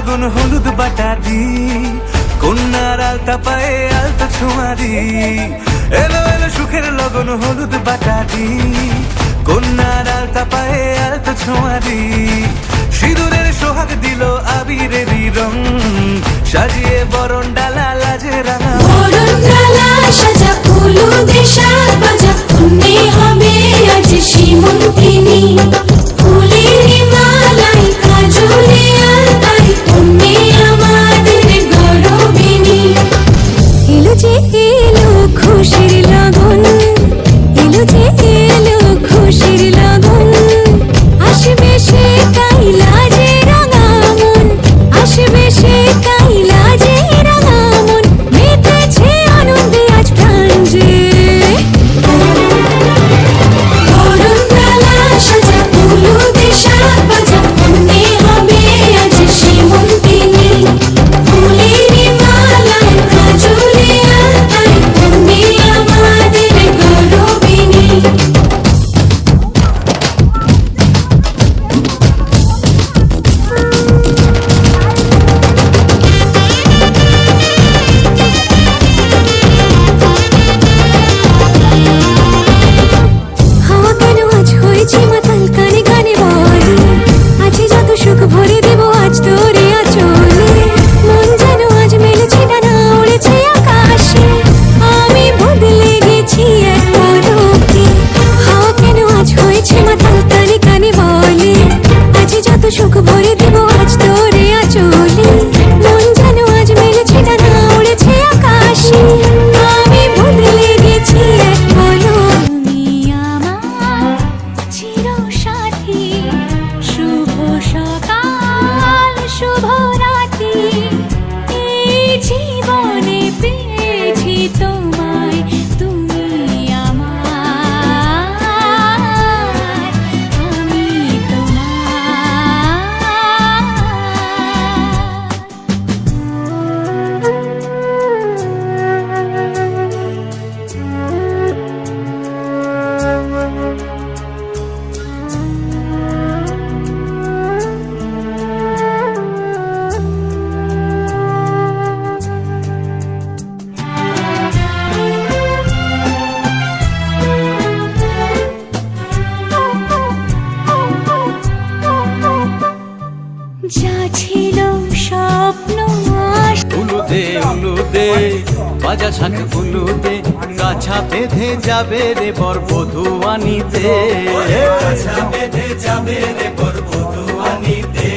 লগন হলুদ বাটা দি, কন্যার আলতা পায়ে আলতা ছোঁয়া দি। এলো এলো সুখের লগন হলুদ বাটা দি, কন্যার আলতা পায়ে আলতা ছোঁয়া দি। সিঁদুরের সোহাগ দিল আবিরেরই রং, সাজিয়ে বরণ ডালা লাজে রাঙা। বরণ ডালা সাজা হলুদে সাজ বাজা, কন্যে হবে আজ শ্রীমন্তিনী। ফুলের মালাই কাজলে আলতাই, কন্যে আমাদের গৌরবিনী। এলো যে এলো খুশির লগন, এলো যে এলো খুশির লগন। আসবে সে কাইলা যে রাঙা মন, আসবে সে কাইলা যে রাঙা মন। মেতেছে আনন্দে আজ প্রাণ যে। বরণ ডালা সাজা হলুদে সাজ বাজা, কন্যে হবে আজ শ্রীমন্তিনী। ফুলের মালাই কাজলে আলতাই, কন্যে আমাদের গৌরবিনী। হাওয়া কেন আজ হয়েছে মাতাল, কানে কানে বলে আছে যত সুখ ভরে দেব আজ তোরে আঁচলে। মন যেন আজ মেলেছে ডানা, উড়েছে আকাশে, আমি বদলে গেছি এক পলকে। হাওয়া কেন আজ হয়েছে মাতাল, কানে কানে বলে আছে যত সুখ ভরে দেব আজ তোরে আঁচলে। মন যেন আজ মেলেছে ডানা, উড়েছে আকাশে, আমি বদলে গেছি এক পলকে। তুমি আমার চিরসাথী, শুভ সকাল শুভ রাতি। এই জীবনে পেয়েছি তোমায়, তুমি আমার, আমি যা ছিল স্বপ্ন আশা। উলুদে উলুদে বাজা শাক উলুদে, গাছা বেঁধে যাবে রে বর বধূ আনিতে। গাছা বেঁধে যাবে রে বর বধূ আনিতে।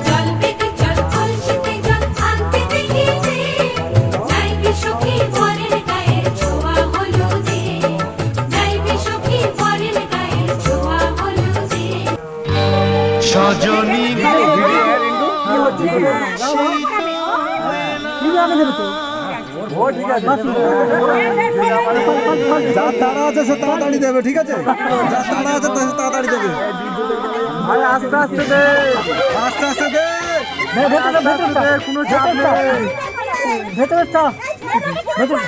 জল পেতে জল কলসিতে জল আনতে দেখিতে, যাইবে সখী বরের গায়ের ছোঁয়া হলুদে, যাইবে সখী বরের গায়ের ছোঁয়া হলুদে। সজনী যা তারা আছে সে তাড়াতাড়ি দেবে, ঠিক আছে? যা তারা আছে সে তাড়াতাড়ি দেবে। আস্তে আস্তে দে, আস্তে আস্তে দে, কোনো চাপ নেই। ভেতরে চা, ভেতরে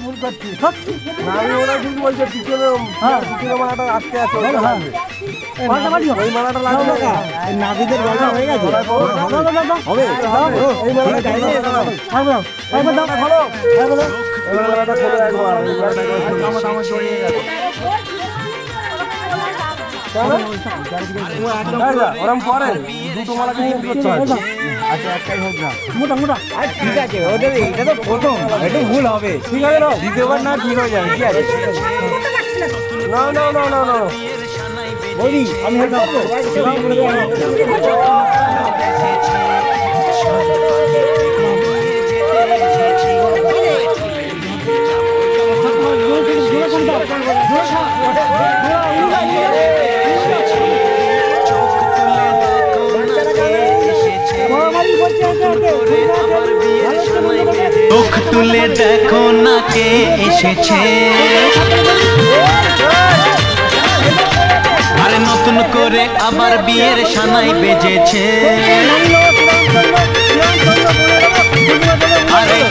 ভুল করছি না, আমি ওরা কিন্তু বলছে পিছনে পিছনে মালাটা আটকে আছে, ওই মালাটা লাগবে না। নাবিদের গলা হয়ে গেছে, হবে এই মালাটা খোলো, এই মালাটা খোলো একবার, ওরম পরে দুটো মালা করতে হবে। আচ্ছা একটাই হোক না, মোটা মোটা। ঠিক আছে, ওদের এটা তো প্রথম, একটু ভুল হবে, ঠিক আছে? দ্বিতীয়বার না ঠিক হয়ে যাবে, ঠিক আছে? না না না না না বলি আমি হেল্প করবো। চোখ তুলে দেখো না কে এসেছে, আরে নতুন করে আবার বিয়ের সানাই বেজেছে।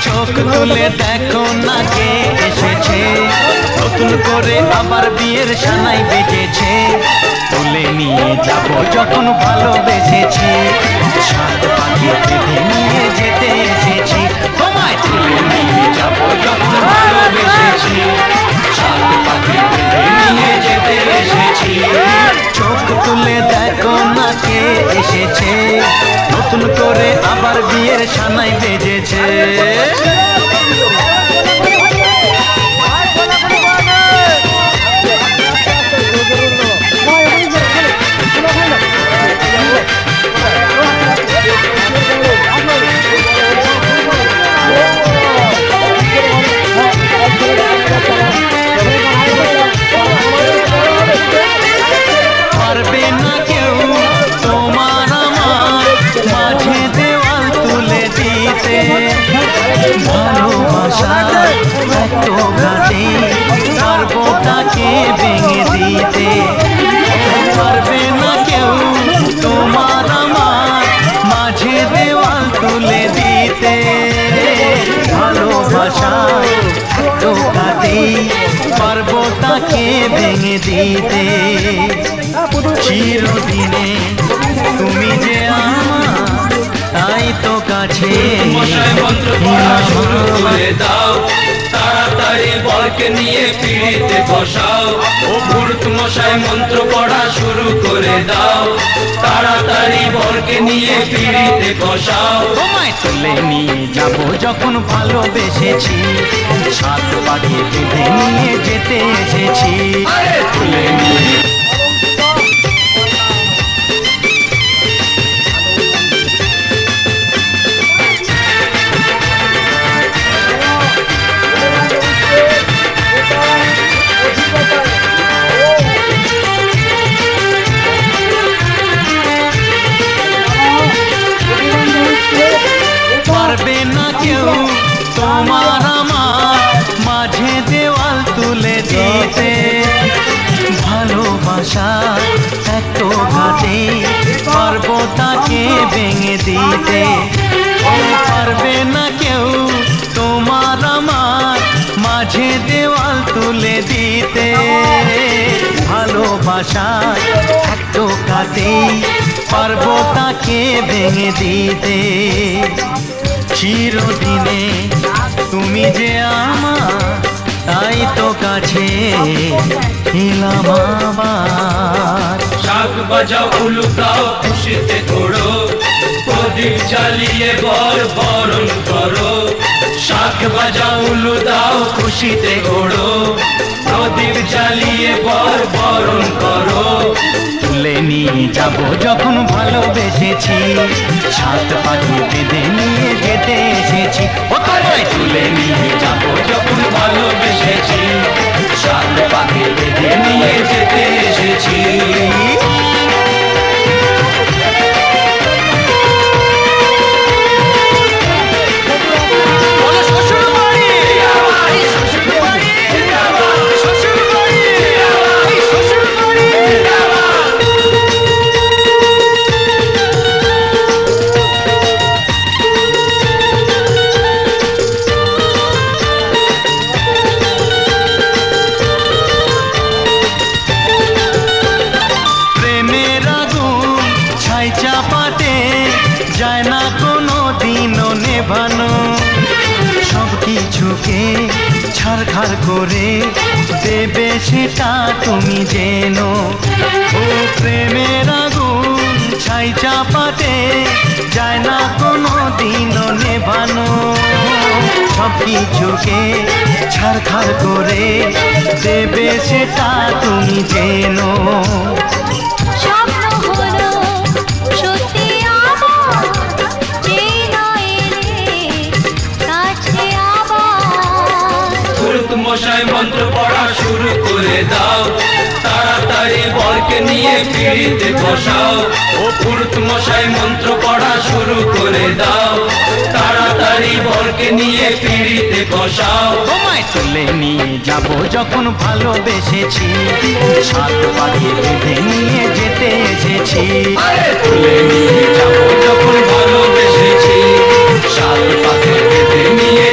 চোখ তুলে দেখো না কে এসেছে, নতুন করে আবার বিয়ের সানাই বেজেছে। তুলে নিয়ে যাব যখন ভালোবেসেছি, সাত পাখি বেঁধে নিয়ে যেতে এসেছি। তোমায় তুলে নিয়ে যাব যখন ভালোবেসেছি, সাত পাখি বেঁধে নিয়ে যেতে এসেছি। চোখ তুলে দেখো না কে এসেছে, নতুন করে আবার বিয়ের সানাই বেজেছে। পারবে না কেউ তোমার আমার মাঝে দেওয়াল তুলে দিতে, ভালোবাসা এত ঘাটে পারবো তাকে ভেঙে দিতে। পারবে না কেউ তোমার আমার মাঝে দেওয়াল তুলে দিতে, ভালোবাসা এত ঘাটে পারবো তাকে ভেঙে দিতে। চিরদিনে তুমি যে আমার, তাই তো কাছে মশাই মন্ত্র পড়া শুরু করে দাও, তাড়াতাড়ি বরকে নিয়ে পিড়িতে বসাও। ও পুরুত মশাই মন্ত্র পড়া শুরু করে দাও, তাড়াতাড়ি বরকে নিয়ে পিড়িতে বসাও। তোমায় তুলে নিয়ে যাব যখন ভালোবেসেছি, সাত পাখি বেঁধে নিয়ে যেতে এসেছি। আরে তুলে নিয়ে পারবে না কেউ তোমার আমার মাঝে দেওয়াল তুলে দিতে, ভালোবাসা এত ঘাটে পারবো তাকে ভেঙে দিতে। পারবে না কেউ তোমার আমার মাঝে দেওয়াল তুলে দিতে, ভালোবাসা এত ঘাটে পারবো তাকে ভেঙে দিতে। চিরদিনে তুমি যে আমার, তাই তো কাছে এলাম আবার। শাক বাজাও উলু দাও খুশিতে ঘোড়ো, প্রদীপ জ্বালিয়ে বর বরণ করো। শাক বাজাও উলু দাও খুশিতে ঘোড়ো, প্রদীপ জ্বালিয়ে বর বরণ করো। তুলে নিয়ে যাব যখন ভালোবেসেছি, সাত পাখি বেঁধে নিয়ে যেতে এসেছি। ও তোমায় তুলে নিয়ে যাব যখন ভালোবেসেছি, সাত পাখি বেঁধে নিয়ে যেতে এসেছি। যায় না কোনো দিনও নেভানো, সব কিছুকে ছাড়খাড় করে দেবে সেটা তুমি জেনো। ও প্রেমের আগুন ছাই চাপাতে যায় না কোনো দিনও নেভানো, সব কিছুকে ছাড়খাড় করে দেবে সেটা তুমি জেনো। স্বপ্ন হলো সত্যি আমার, যে নয় রে কাছে আবার। পুরুত মশাই মন্ত্র পড়া শুরু করে দাও, তাড়াতাড়ি বরকে নিয়ে পিড়িতে বসাও। ও পুরুত মশাই মন্ত্র পড়া শুরু করে দাও, তাড়াতাড়ি বরকে নিয়ে পিড়িতে বসাও। তোমায় তুলে নিয়ে যাব যখন ভালোবেসেছি, সাত পাখি বেঁধে নিয়ে যেতে এসেছি। আরে তুলে নিয়ে যাব যখন ভালোবেসেছি, সাত পাখি বেঁধে নিয়ে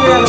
গেল